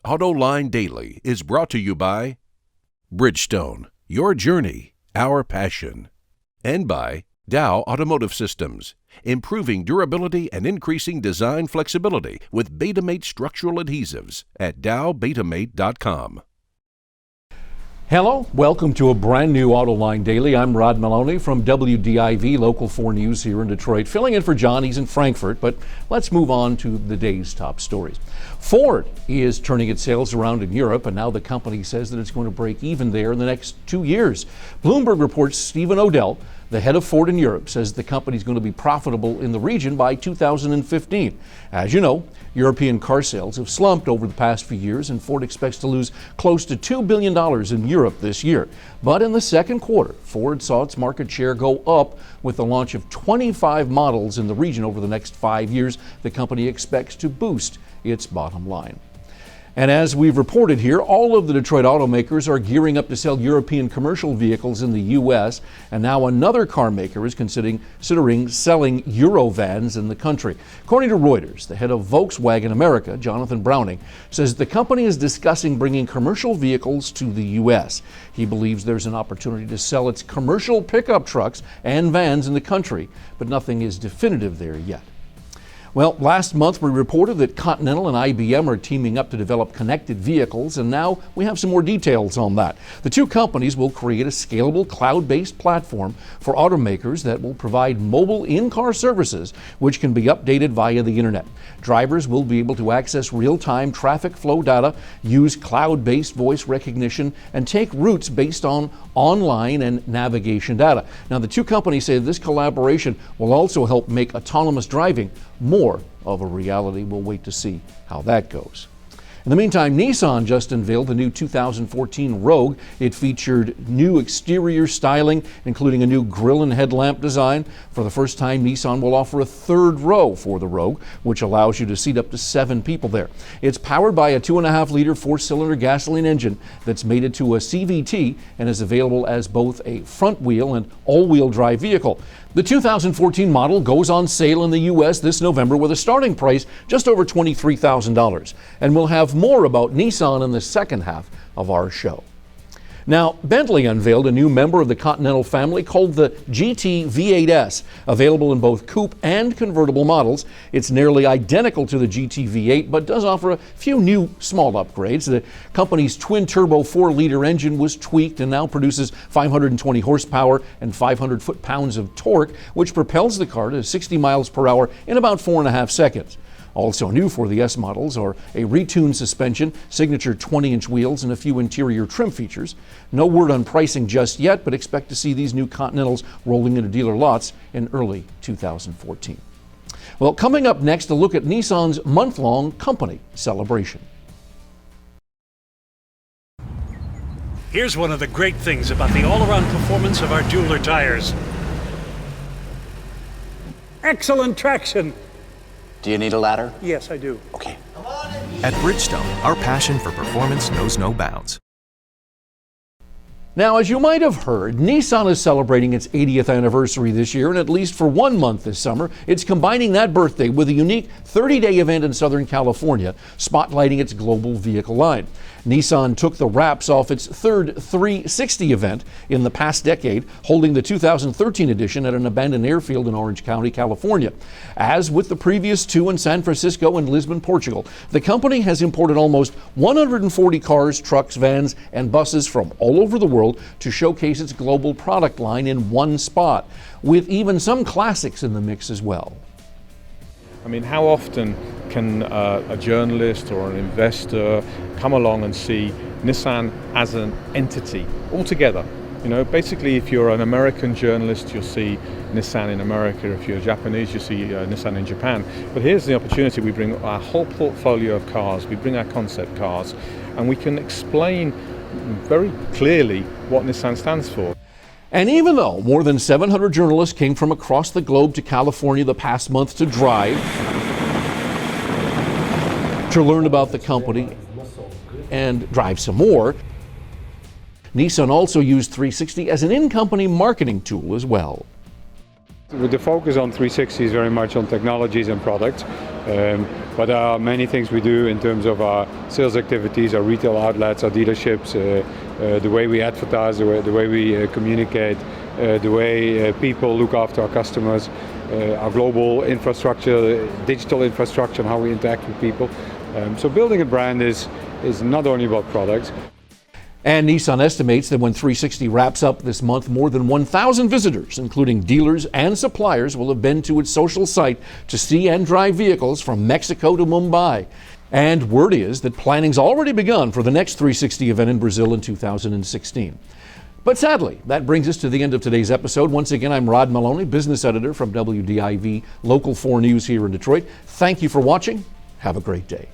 Autoline Daily is brought to you by Bridgestone, your journey, our passion, and by Dow Automotive Systems, improving durability and increasing design flexibility with Betamate structural adhesives at dowbetamate.com. Hello, welcome to a brand new Autoline Daily. I'm Rod Maloney from WDIV Local 4 News here in Detroit, filling in for John. He's in Frankfurt, but let's move on to the day's top stories. Ford is turning its sales around in Europe, and now the company says that it's going to break even there in the next 2 years. Bloomberg reports Stephen Odell, the head of Ford in Europe, says the company is going to be profitable in the region by 2015. As you know, European car sales have slumped over the past few years, and Ford expects to lose close to $2 billion in Europe this year. But in the second quarter, Ford saw its market share go up with the launch of 25 models in the region over the next 5 years. The company expects to boost its bottom line. And as we've reported here, all of the Detroit automakers are gearing up to sell European commercial vehicles in the U.S., and now another car maker is considering selling Eurovans in the country. According to Reuters, the head of Volkswagen America, Jonathan Browning, says the company is discussing bringing commercial vehicles to the U.S. He believes there's an opportunity to sell its commercial pickup trucks and vans in the country, but nothing is definitive there yet. Well, last month we reported that Continental and IBM are teaming up to develop connected vehicles, and now we have some more details on that. The two companies will create a scalable cloud-based platform for automakers that will provide mobile in-car services, which can be updated via the internet. Drivers will be able to access real-time traffic flow data, use cloud-based voice recognition, and take routes based on online and navigation data. Now, the two companies say this collaboration will also help make autonomous driving more of a reality. We'll wait to see how that goes. In the meantime, Nissan just unveiled the new 2014 Rogue. It featured new exterior styling, including a new grille and headlamp design. For the first time, Nissan will offer a third row for the Rogue, which allows you to seat up to 7 people there. It's powered by a 2.5-liter 4-cylinder gasoline engine that's mated to a CVT and is available as both a front-wheel and all-wheel drive vehicle. The 2014 model goes on sale in the U.S. this November with a starting price just over $23,000. And we'll have more about Nissan in the second half of our show. Now, Bentley unveiled a new member of the Continental family called the GT V8S, available in both coupe and convertible models. It's nearly identical to the GT V8, but does offer a few new small upgrades. The company's twin-turbo 4-liter engine was tweaked and now produces 520 horsepower and 500 foot-pounds of torque, which propels the car to 60 miles per hour in about 4.5 seconds. Also new for the S models are a retuned suspension, signature 20-inch wheels, and a few interior trim features. No word on pricing just yet, but expect to see these new Continentals rolling into dealer lots in early 2014. Well, coming up next, a look at Nissan's month-long company celebration. Here's one of the great things about the all-around performance of our Jeweler tires. Excellent traction. Do you need a ladder? Yes, I do. Okay. At Bridgestone, our passion for performance knows no bounds. Now, as you might have heard, Nissan is celebrating its 80th anniversary this year, and at least for 1 month this summer, it's combining that birthday with a unique 30-day event in Southern California, spotlighting its global vehicle line. Nissan took the wraps off its third 360 event in the past decade, holding the 2013 edition at an abandoned airfield in Orange County, California. As with the previous two in San Francisco and Lisbon, Portugal, the company has imported almost 140 cars, trucks, vans, and buses from all over the world to showcase its global product line in one spot, with even some classics in the mix as well. I mean, how often can a journalist or an investor come along and see Nissan as an entity altogether? You know, basically, if you're an American journalist, you'll see Nissan in America. If you're Japanese, you'll see Nissan in Japan. But here's the opportunity. We bring our whole portfolio of cars, we bring our concept cars, and we can explain very clearly what Nissan stands for. And even though more than 700 journalists came from across the globe to California the past month to drive, to learn about the company and drive some more, Nissan also used 360 as an in-company marketing tool as well. The focus on 360 is very much on technologies and products, but there are many things we do in terms of our sales activities, our retail outlets, our dealerships, the way we advertise, the way we communicate, the way people look after our customers, our global infrastructure, digital infrastructure, and how we interact with people. So building a brand is not only about products. And Nissan estimates that when 360 wraps up this month, more than 1,000 visitors, including dealers and suppliers, will have been to its social site to see and drive vehicles from Mexico to Mumbai. And word is that planning's already begun for the next 360 event in Brazil in 2016. But sadly, that brings us to the end of today's episode. Once again, I'm Rod Maloney, business editor from WDIV Local 4 News here in Detroit. Thank you for watching. Have a great day.